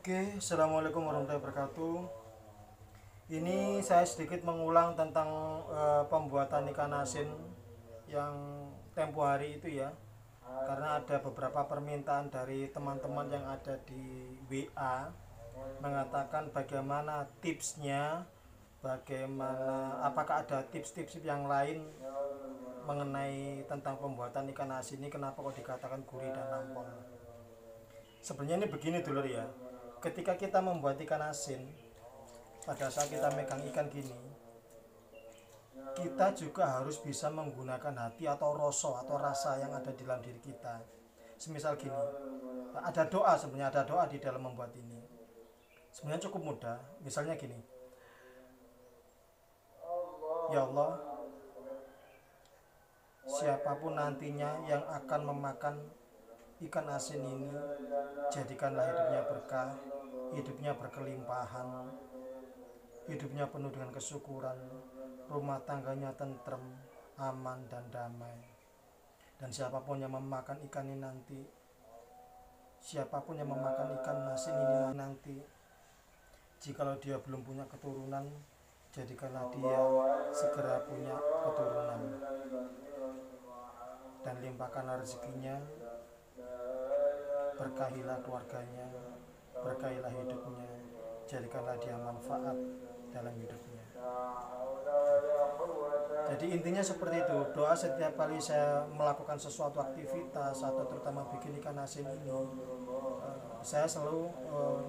Oke, assalamualaikum warahmatullahi wabarakatuh. Ini saya sedikit mengulang tentang pembuatan ikan asin yang tempo hari itu ya, karena ada beberapa permintaan dari teman-teman yang ada di WA mengatakan bagaimana tipsnya, bagaimana apakah ada tips-tips yang lain mengenai tentang pembuatan ikan asin ini, kenapa kok dikatakan gurih dan nampol. Sebenarnya ini begini dulu ya, ketika kita membuat ikan asin, pada saat kita megang ikan gini, kita juga harus bisa menggunakan hati atau rasa yang ada di dalam diri kita. Semisal gini, ada doa, sebenarnya ada doa di dalam membuat ini. Sebenarnya cukup mudah. Misalnya gini, ya Allah, siapapun nantinya yang akan memakan ikan asin ini, jadikanlah hidupnya berkah, hidupnya berkelimpahan, hidupnya penuh dengan kesyukuran, rumah tangganya tentrem, aman dan damai. Dan siapapun yang memakan ikan ini nanti, siapapun yang memakan ikan asin ini nanti, jikalau dia belum punya keturunan, jadikanlah dia segera punya keturunan, dan limpahkanlah rezekinya, berkahilah keluarganya, berkahilah hidupnya, jadikanlah dia manfaat dalam hidupnya. Jadi intinya seperti itu. Doa setiap kali saya melakukan sesuatu aktivitas atau terutama bikin ikan asin ini, saya selalu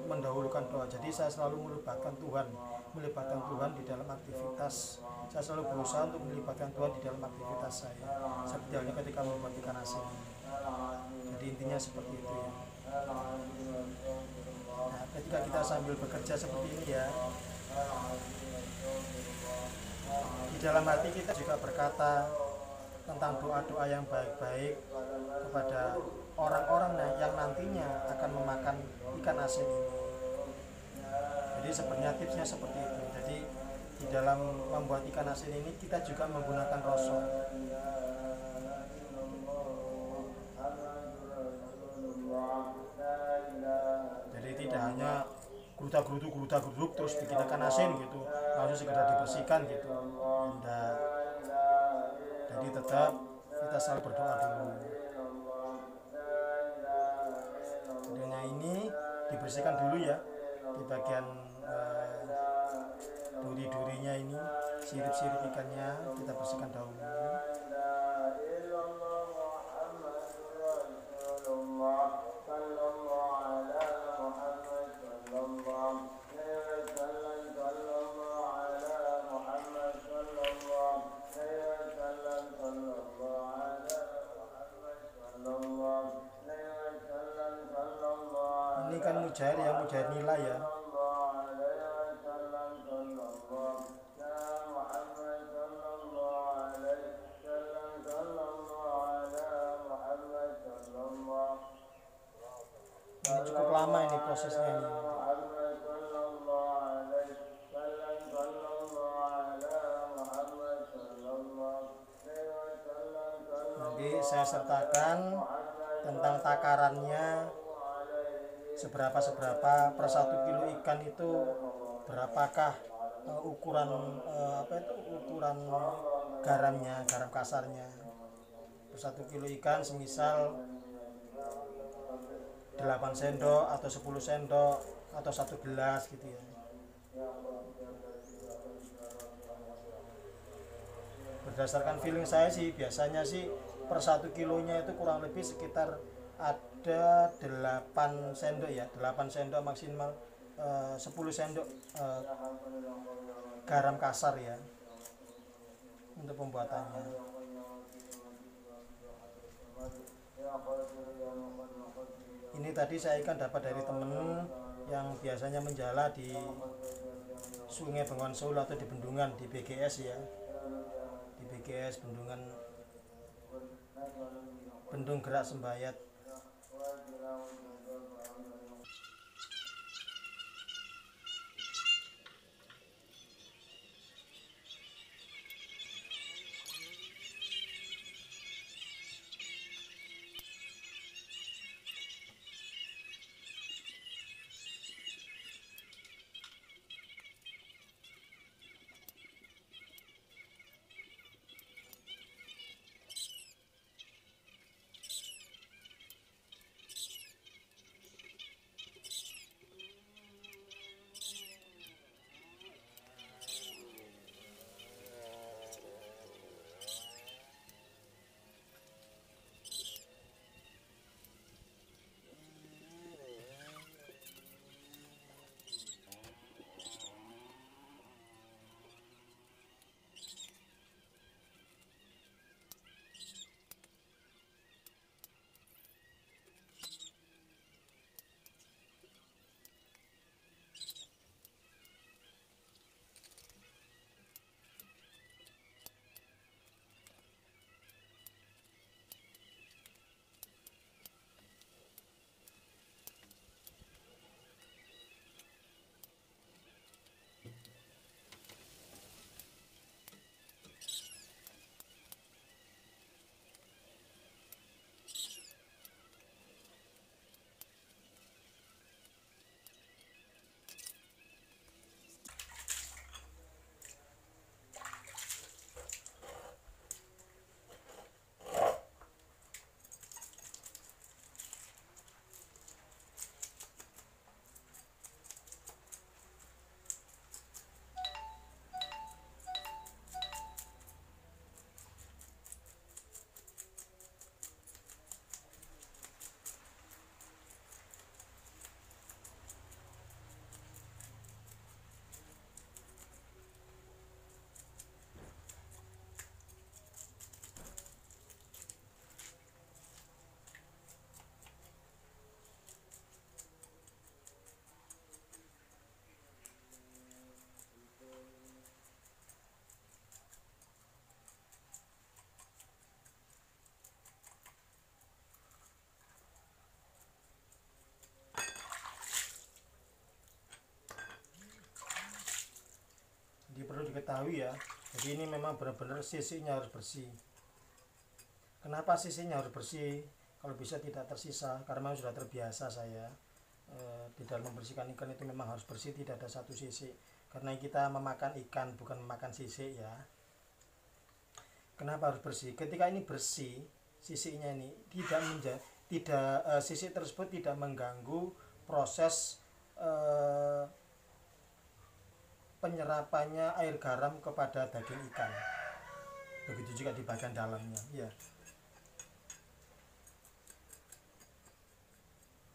mendahulukan doa. Jadi saya selalu melibatkan Tuhan di dalam aktivitas. Saya selalu berusaha untuk melibatkan Tuhan di dalam aktivitas saya, seperti halnya ketika membuat ikan asin ini. Jadi intinya seperti itu ya. Nah, ketika kita sambil bekerja seperti ini ya, di dalam hati kita juga berkata tentang doa-doa yang baik-baik kepada orang-orang yang nantinya akan memakan ikan asin ini. Jadi sebenarnya tipsnya seperti itu. Jadi di dalam membuat ikan asin ini kita juga menggunakan rasa. Jadi tidak hanya geruta-geruduk terus bikin ikan asin gitu, langsung sekedar dibersihkan gitu. Tidak. Jadi tetap kita selalu berdoa dulu. Kemudian ini dibersihkan dulu ya, di bagian duri-durinya ini, sirip-sirip ikannya kita bersihkan dahulu. Ini kan mujair ya, mujair nila ya. Ini cukup lama ini prosesnya ini. Nanti saya sertakan tentang takarannya, seberapa per 1 kilo ikan itu berapakah ukuran ukuran garamnya, garam kasarnya. Per 1 kilo ikan semisal 8 sendok atau 10 sendok atau 1 gelas gitu ya. Berdasarkan feeling saya sih, biasanya sih per 1 kilonya itu kurang lebih sekitar ada 8 sendok ya, 8 sendok maksimal 10 sendok garam kasar ya untuk pembuatannya. Ini tadi saya ikan dapat dari temen yang biasanya menjala di Sungai Bengawan Solo atau di Bendungan, di BGS ya, di BGS Bendung Gerak Sembayat. perlu diketahui ya, jadi ini memang benar-benar sisinya harus bersih. Kenapa sisinya harus bersih? Kalau bisa tidak tersisa, karena memang sudah terbiasa saya di dalam membersihkan ikan itu memang harus bersih, tidak ada satu sisik, karena kita memakan ikan bukan memakan sisik ya. Kenapa harus bersih? Ketika ini bersih, sisiknya ini sisik tersebut tidak mengganggu proses penyerapannya air garam kepada daging ikan. Begitu juga di bagian dalamnya ya.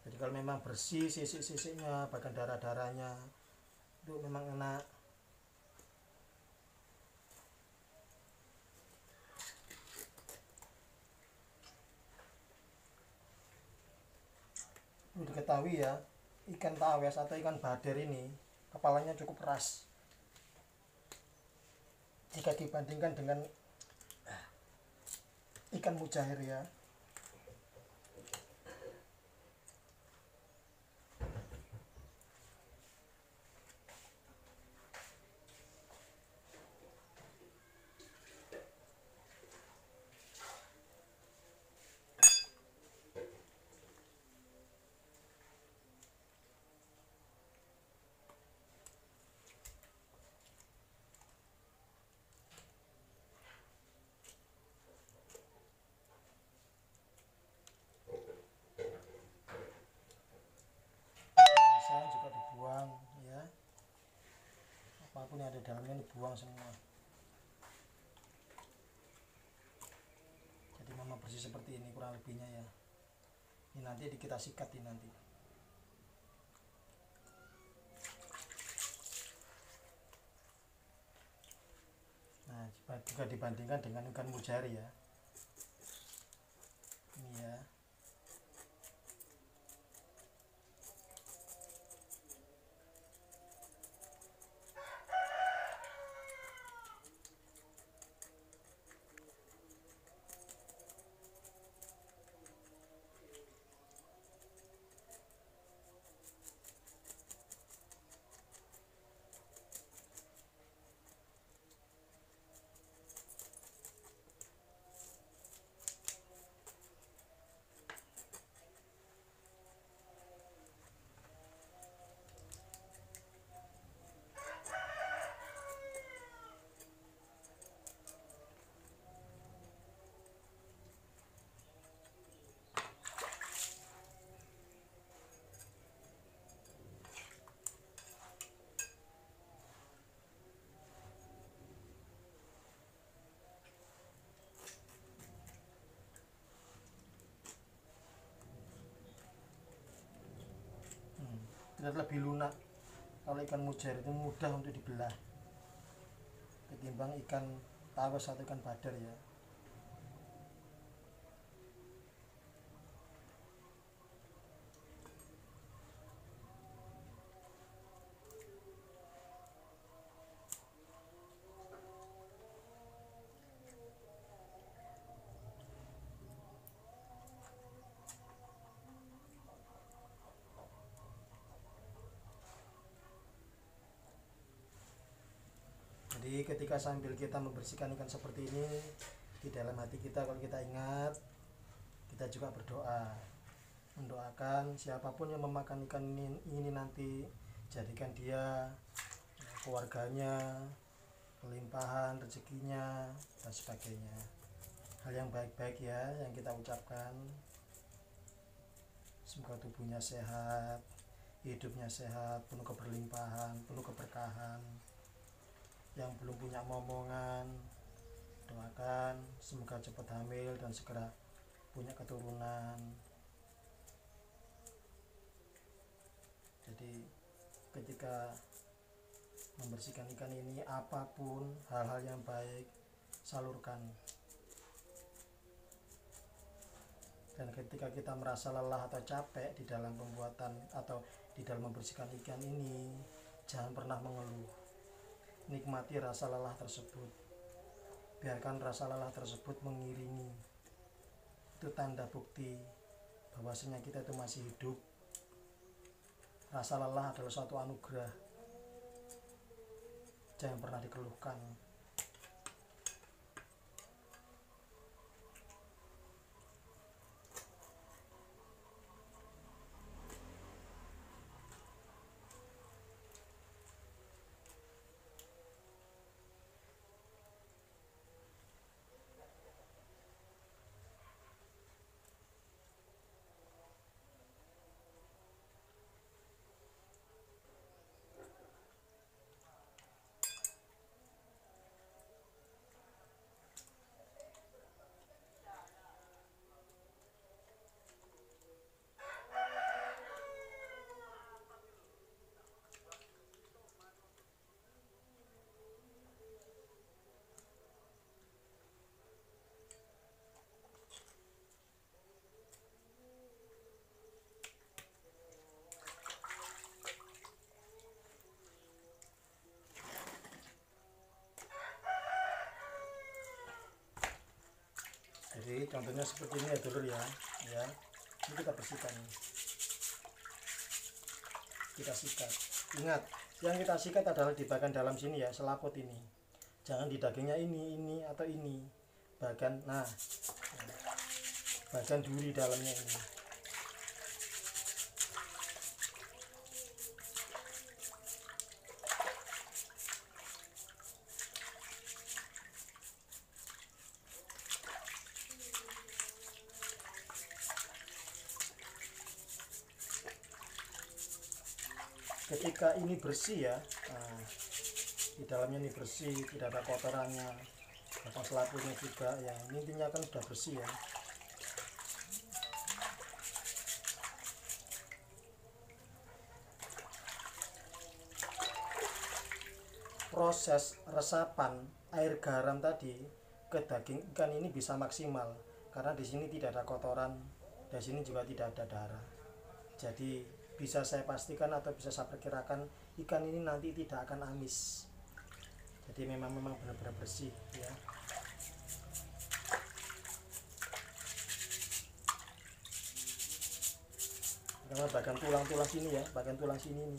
Jadi kalau memang bersih sisik-sisiknya, bahkan darah-darahnya, itu memang enak. Perlu diketahui ya, ikan tawes atau ikan bader ini kepalanya cukup keras jika dibandingkan dengan ikan mujair ya. Juga dibuang ya, apapun yang ada dalamnya dibuang semua. Jadi memang bersih seperti ini kurang lebihnya ya. Ini nanti kita sikat ini nanti. Nah juga dibandingkan dengan ikan mujair ya, ini ya. Terlihat lebih lunak. Kalau ikan mujair itu mudah untuk dibelah ketimbang ikan tawes atau ikan bader ya. Jadi ketika sambil kita membersihkan ikan seperti ini, di dalam hati kita kalau kita ingat, kita juga berdoa, mendoakan siapapun yang memakan ikan ini nanti, jadikan dia, keluarganya, kelimpahan rezekinya dan sebagainya. Hal yang baik-baik ya yang kita ucapkan. Semoga tubuhnya sehat, hidupnya sehat, penuh keberlimpahan, penuh keberkahan. Yang belum punya momongan, doakan semoga cepat hamil dan segera punya keturunan. Jadi ketika membersihkan ikan ini, apapun hal-hal yang baik salurkan. Dan ketika kita merasa lelah atau capek di dalam pembuatan atau di dalam membersihkan ikan ini, jangan pernah mengeluh. Nikmati rasa lelah tersebut. Biarkan rasa lelah tersebut mengiringi. Itu tanda bukti bahwasanya kita itu masih hidup. Rasa lelah adalah suatu anugerah. jangan pernah dikeluhkan. Jadi contohnya seperti ini ya dulur ya, ini kita bersihkan, kita sikat. Ingat, yang kita sikat adalah di bagian dalam sini ya, selaput ini, jangan di dagingnya ini atau ini bagian, bagian duri dalamnya ini. Ketika ini bersih ya, di dalamnya ini bersih, tidak ada kotorannya, atau selaputnya juga ya, ini intinya kan sudah bersih ya. Proses resapan air garam tadi ke daging ikan ini bisa maksimal karena di sini tidak ada kotoran, di sini juga tidak ada darah. Jadi bisa saya pastikan atau bisa saya perkirakan ikan ini nanti tidak akan amis. Jadi memang benar-benar bersih ya. Karena bagian tulang-tulang sini ya, bagian tulang sini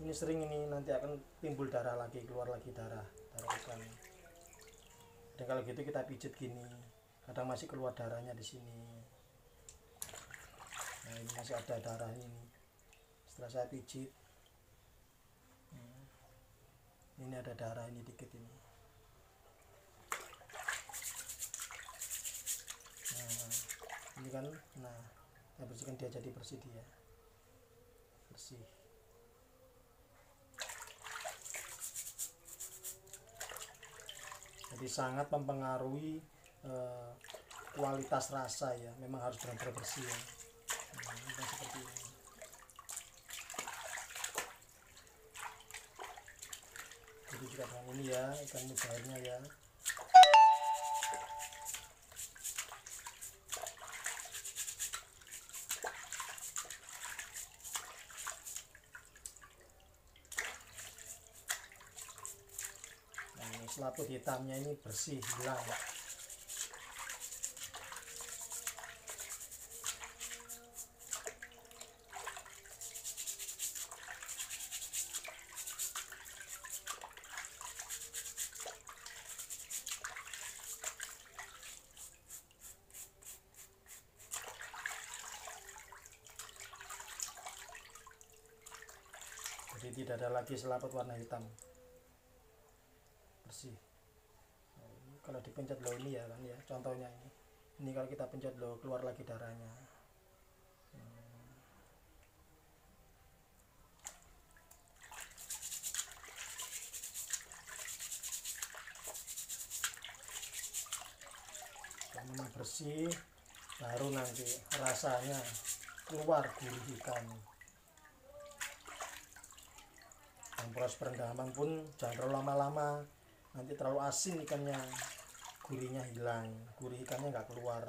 ini sering ini nanti akan timbul darah lagi, keluar lagi darah ikan. Dan kalau gitu kita pijit gini, kadang masih keluar darahnya di sini. Nah ini masih ada darah ini. Setelah saya pijit, ini ada darah ini dikit ini. Nah ini kan, saya bersihkan dia jadi bersih dia, bersih. Jadi sangat mempengaruhi kualitas rasa ya, memang harus benar-benar bersih ya. Ini seperti ini. Jadi juga dengan ini ya, ikan mujairnya ya. Nah ini selaput hitamnya ini bersih, hilang. Jadi tidak ada lagi selaput warna hitam, bersih. Nah, ini kalau dipencet loh ini ya kan ya, contohnya ini kalau kita pencet loh keluar lagi darahnya. Kalau memang bersih, baru nanti rasanya keluar gurih ikan. Dan proses perendaman pun jangan terlalu lama-lama, nanti terlalu asin ikannya, gurihnya hilang, gurih ikannya nggak keluar.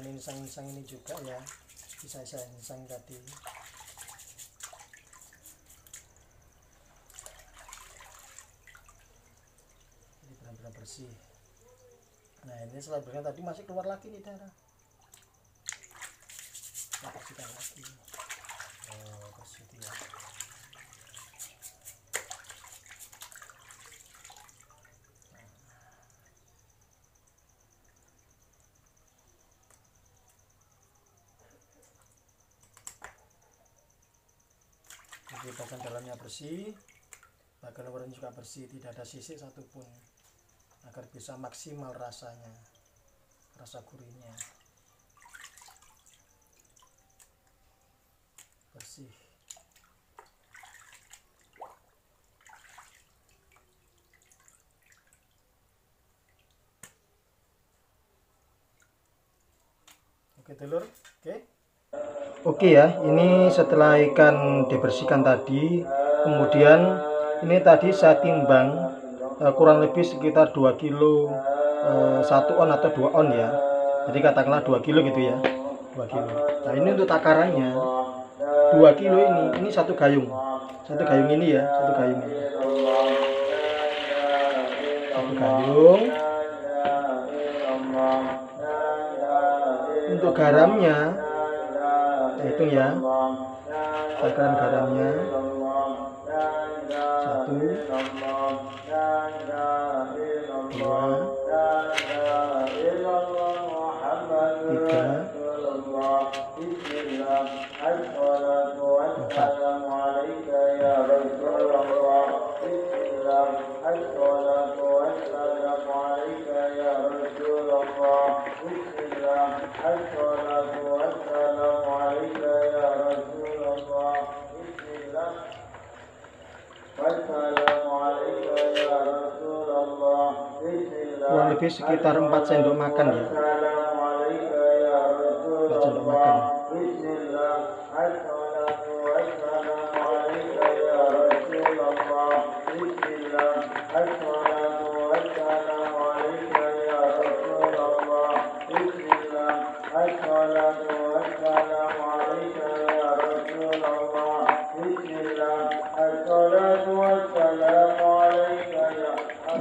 insang-insang ini juga ya, bisa saya insang tadi. Ini benar-benar bersih. Nah ini setelah bersih tadi masih keluar lagi nih darah. Kita bersihkan lagi. Oh bersih ya. Jadi bagian dalamnya bersih, bagian luarnya juga bersih, tidak ada sisik satupun, agar bisa maksimal rasanya, rasa gurihnya bersih. Oke telur, Oke ya, ini setelah ikan dibersihkan tadi, kemudian ini tadi saya timbang kurang lebih sekitar 2 kilo, 1 on atau 2 on ya. Jadi katakanlah 2 kilo gitu ya, 2 kilo. Nah ini untuk takarannya 2 kilo ini 1 gayung. 1 gayung ini ya, 1 gayung ini. 1 gayung. Untuk garamnya, hitung ya, takaran garamnya 1, 2, 3, 4. Kurang lebih sekitar 4 sendok makan ya. 4 sendok makan.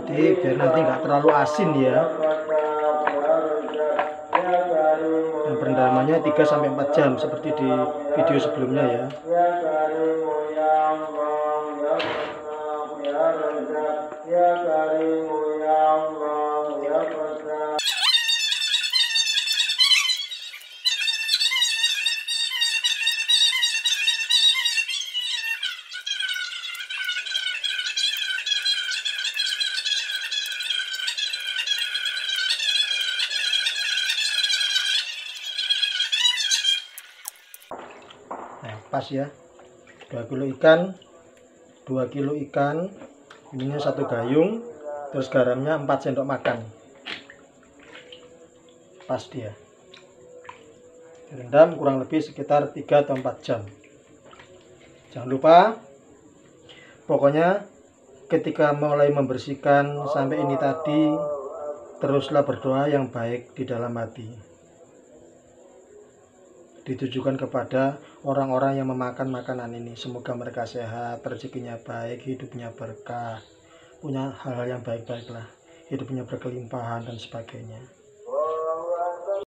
Jadi biar nanti nggak terlalu asin ya. Dan perendamannya 3-4 jam seperti di video sebelumnya ya. Nah, pas ya, 2 kilo ikan, 2 kilo ikan, ininya 1 gayung, terus garamnya 4 sendok makan. Pas dia. Direndam kurang lebih sekitar 3 atau 4 jam. Jangan lupa, pokoknya ketika mulai membersihkan sampai ini tadi, teruslah berdoa yang baik di dalam hati. Ditujukan kepada orang-orang yang memakan makanan ini. Semoga mereka sehat, rezekinya baik, hidupnya berkah, punya hal-hal yang baik-baik lah, hidupnya berkelimpahan dan sebagainya.